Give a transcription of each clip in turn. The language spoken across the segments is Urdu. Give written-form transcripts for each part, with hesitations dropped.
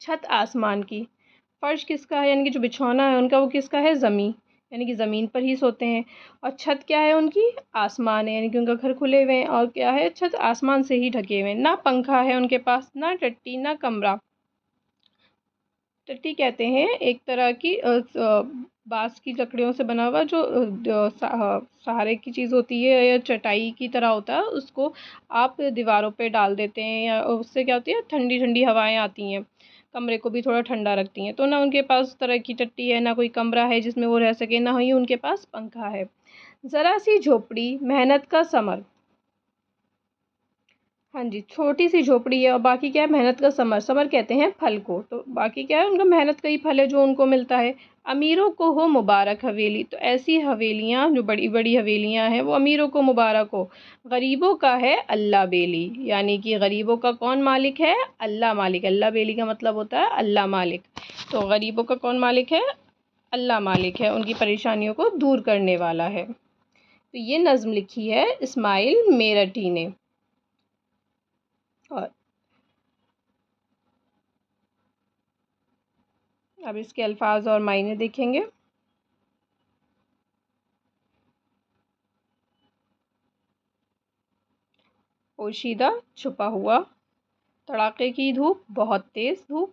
چھت آسمان کی، فرش کس کا ہے یعنی کہ جو بچھونا ہے ان کا وہ کس کا ہے؟ زمین، یعنی کہ زمین پر ہی سوتے ہیں. اور چھت کیا ہے ان کی؟ آسمان ہے، یعنی کہ ان کا گھر کھلے ہوئے ہیں اور کیا ہے؟ چھت آسمان سے ہی ڈھکے ہوئے ہیں. نہ پنکھا ہے ان کے پاس، نہ ٹٹی، نہ کمرہ. ٹٹی کہتے ہیں ایک طرح کی بانس کی لکڑیوں سے بنا ہوا جو سہارے کی چیز ہوتی ہے یا چٹائی کی طرح ہوتا ہے، اس کو آپ دیواروں پہ ڈال دیتے ہیں یا اس سے کیا ہوتی ہے؟ ٹھنڈی ٹھنڈی ہوائیں آتی ہیں، کمرے کو بھی تھوڑا ٹھنڈا رکھتی ہیں. تو نہ ان کے پاس اس طرح کی ٹٹی ہے، نہ کوئی کمرہ ہے جس میں وہ رہ سکے، نہ ہی ان کے پاس پنکھا ہے. ذرا سی جھوپڑی محنت کا ثمر. ہاں جی، چھوٹی سی جھوپڑی ہے اور باقی کیا ہے؟ محنت کا ثمر. ثمر کہتے ہیں پھل کو، تو باقی کیا ہے؟ ان کا محنت کا ہی پھل ہے جو ان کو ملتا ہے. امیروں کو ہو مبارک حویلی، تو ایسی حویلیاں جو بڑی بڑی حویلیاں ہیں وہ امیروں کو مبارک ہو. غریبوں کا ہے اللہ بیلی، یعنی کہ غریبوں کا کون مالک ہے؟ اللہ مالک. اللہ بیلی کا مطلب ہوتا ہے اللہ مالک. تو غریبوں کا کون مالک ہے؟ اللہ مالک ہے، ان کی پریشانیوں کو دور کرنے والا ہے. تو یہ نظم لکھی ہے اسماعیل میرٹھی نے. اور اب اس کے الفاظ اور معنی دیکھیں گے. پوشیدہ چھپا ہوا، تڑاقے کی دھوپ بہت تیز دھوپ،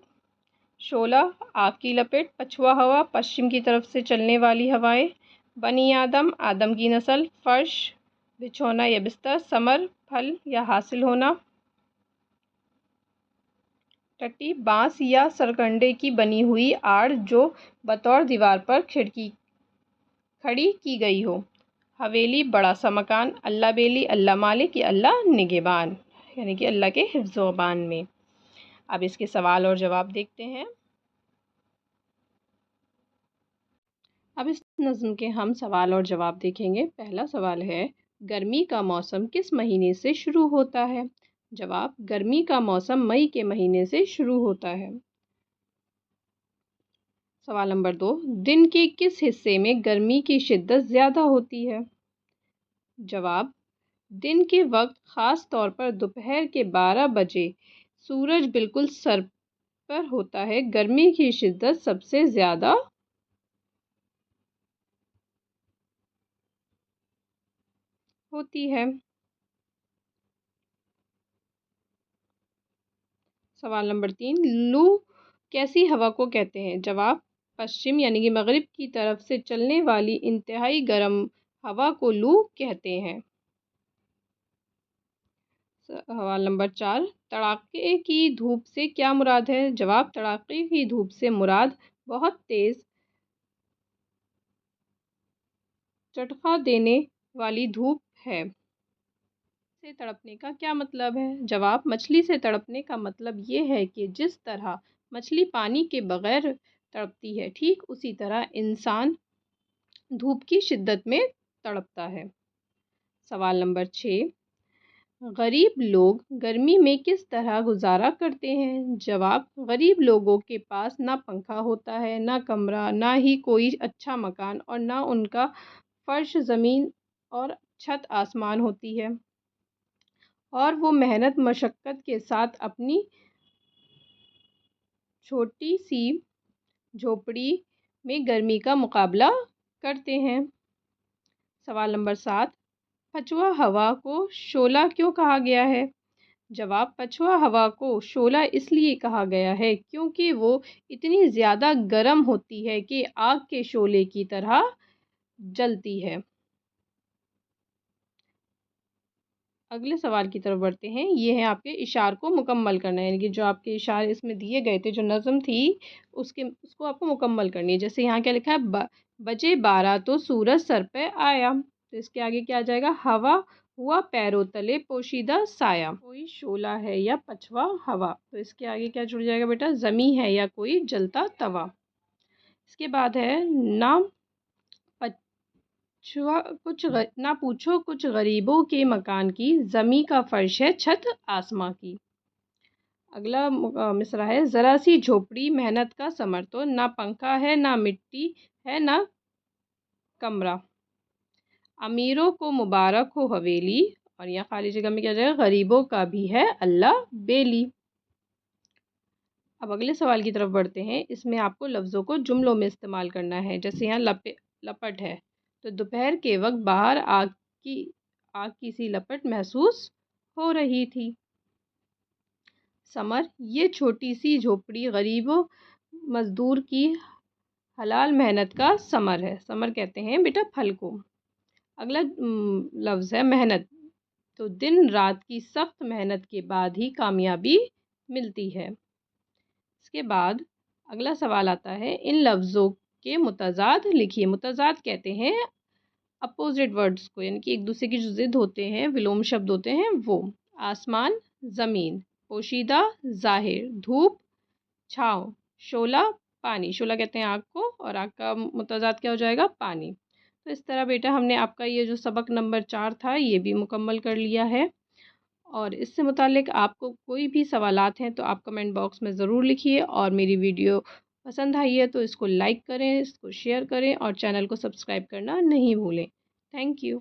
شعلہ آگ کی لپیٹ، پچھوا ہوا پشچم کی طرف سے چلنے والی ہوائیں، بنی آدم آدم کی نسل، فرش بچھونا یا بستر، ثمر پھل یا حاصل ہونا، ٹٹی بانس یا سرکنڈے کی بنی ہوئی آڑ جو بطور دیوار پر کھڑکی کھڑی کی گئی ہو، حویلی بڑا سا مکان، اللہ بیلی اللہ مالک یا اللہ نگہبان، یعنی کہ اللہ کے حفظ و امان میں. اب اس کے سوال اور جواب دیکھتے ہیں. اب اس نظم کے ہم سوال اور جواب دیکھیں گے. پہلا سوال ہے، گرمی کا موسم کس مہینے سے شروع ہوتا ہے؟ جواب، گرمی کا موسم مئی کے مہینے سے شروع ہوتا ہے. سوال نمبر 2، دن کے کس حصے میں گرمی کی شدت زیادہ ہوتی ہے؟ جواب، دن کے وقت خاص طور پر دوپہر کے 12 بجے سورج بالکل سر پر ہوتا ہے، گرمی کی شدت سب سے زیادہ ہوتی ہے. سوال نمبر 3، لو کیسی ہوا کو کہتے ہیں؟ جواب، پشچم یعنی کہ مغرب کی طرف سے چلنے والی انتہائی گرم ہوا کو لو کہتے ہیں. سوال نمبر 4، تڑاقے کی دھوپ سے کیا مراد ہے؟ جواب، تڑاقے کی دھوپ سے مراد بہت تیز چٹخا دینے والی دھوپ ہے. سے تڑپنے کا کیا مطلب ہے؟ جواب، مچھلی سے تڑپنے کا مطلب یہ ہے کہ جس طرح مچھلی پانی کے بغیر تڑپتی ہے، ٹھیک اسی طرح انسان دھوپ کی شدت میں تڑپتا ہے. سوال نمبر 6، غریب لوگ گرمی میں کس طرح گزارا کرتے ہیں؟ جواب، غریب لوگوں کے پاس نہ پنکھا ہوتا ہے، نہ کمرہ، نہ ہی کوئی اچھا مکان اور نہ ان کا فرش زمین اور چھت آسمان ہوتی ہے، اور وہ محنت مشقت کے ساتھ اپنی چھوٹی سی جھوپڑی میں گرمی کا مقابلہ کرتے ہیں. سوال نمبر 7، پچھوا ہوا کو شعلہ کیوں کہا گیا ہے؟ جواب، پچھوا ہوا کو شعلہ اس لیے کہا گیا ہے کیونکہ وہ اتنی زیادہ گرم ہوتی ہے کہ آگ کے شعلے کی طرح جلتی ہے. اگلے سوال کی طرف بڑھتے ہیں. یہ ہے آپ کے اشعار کو مکمل کرنا، یعنی کہ جو آپ کے اشعار اس میں دیے گئے تھے، جو نظم تھی اس کو آپ کو مکمل کرنی ہے. جیسے یہاں کیا لکھا ہے، بجے 12 تو سورج سر پہ آیا، تو اس کے آگے کیا آ جائے گا؟ ہوا ہوا پیروں تلے پوشیدہ سایہ. کوئی شعلہ ہے یا پچھوا ہوا، تو اس کے آگے کیا جڑ جائے گا بیٹا؟ زمیں ہے یا کوئی جلتا توا. اس کے بعد ہے، نہ پوچھو کچھ غریبوں کے مکان کی، زمیں کا فرش ہے چھت آسماں کی. اگلا مصرع ہے، ذرا سی جھوپڑی محنت کا ثمر، تو نہ پنکھا ہے، نہ مٹی ہے، نہ کمرہ. امیروں کو مبارک ہو حویلی، اور یہاں خالی جگہ میں کیا جائے گا؟ غریبوں کا بھی ہے اللہ بیلی. اب اگلے سوال کی طرف بڑھتے ہیں. اس میں آپ کو لفظوں کو جملوں میں استعمال کرنا ہے. جیسے یہاں لپٹ ہے تو دوپہر کے وقت باہر آگ کی سی لپٹ محسوس ہو رہی تھی. سمر، یہ چھوٹی سی جھوپڑی غریب و مزدور کی حلال محنت کا ثمر ہے. ثمر کہتے ہیں بیٹا پھل کو. اگلا لفظ ہے محنت. تو دن رات کی سخت محنت کے بعد ہی کامیابی ملتی ہے. اس کے بعد اگلا سوال آتا ہے ان لفظوں کے متضاد لکھیے. متضاد کہتے ہیں اپوزٹ ورڈز کو، یعنی کہ ایک دوسرے کی جو ضد ہوتے ہیں، ولوم شبد ہوتے ہیں وہ. آسمان، زمین. پوشیدہ، ظاہر. دھوپ، چھاؤں. شعلہ، پانی. شعلہ کہتے ہیں آگ کو، اور آگ کا متضاد کیا ہو جائے گا؟ پانی. تو اس طرح بیٹا ہم نے آپ کا یہ جو سبق نمبر 4 تھا یہ بھی مکمل کر لیا ہے. اور اس سے متعلق آپ کو کوئی بھی سوالات ہیں تو آپ کمنٹ باکس میں ضرور لکھیے. اور میری ویڈیو پسند آئی ہے تو اس کو لائک کریں، اس کو شیئر کریں اور چینل کو سبسکرائب کرنا نہیں بھولیں. Thank you.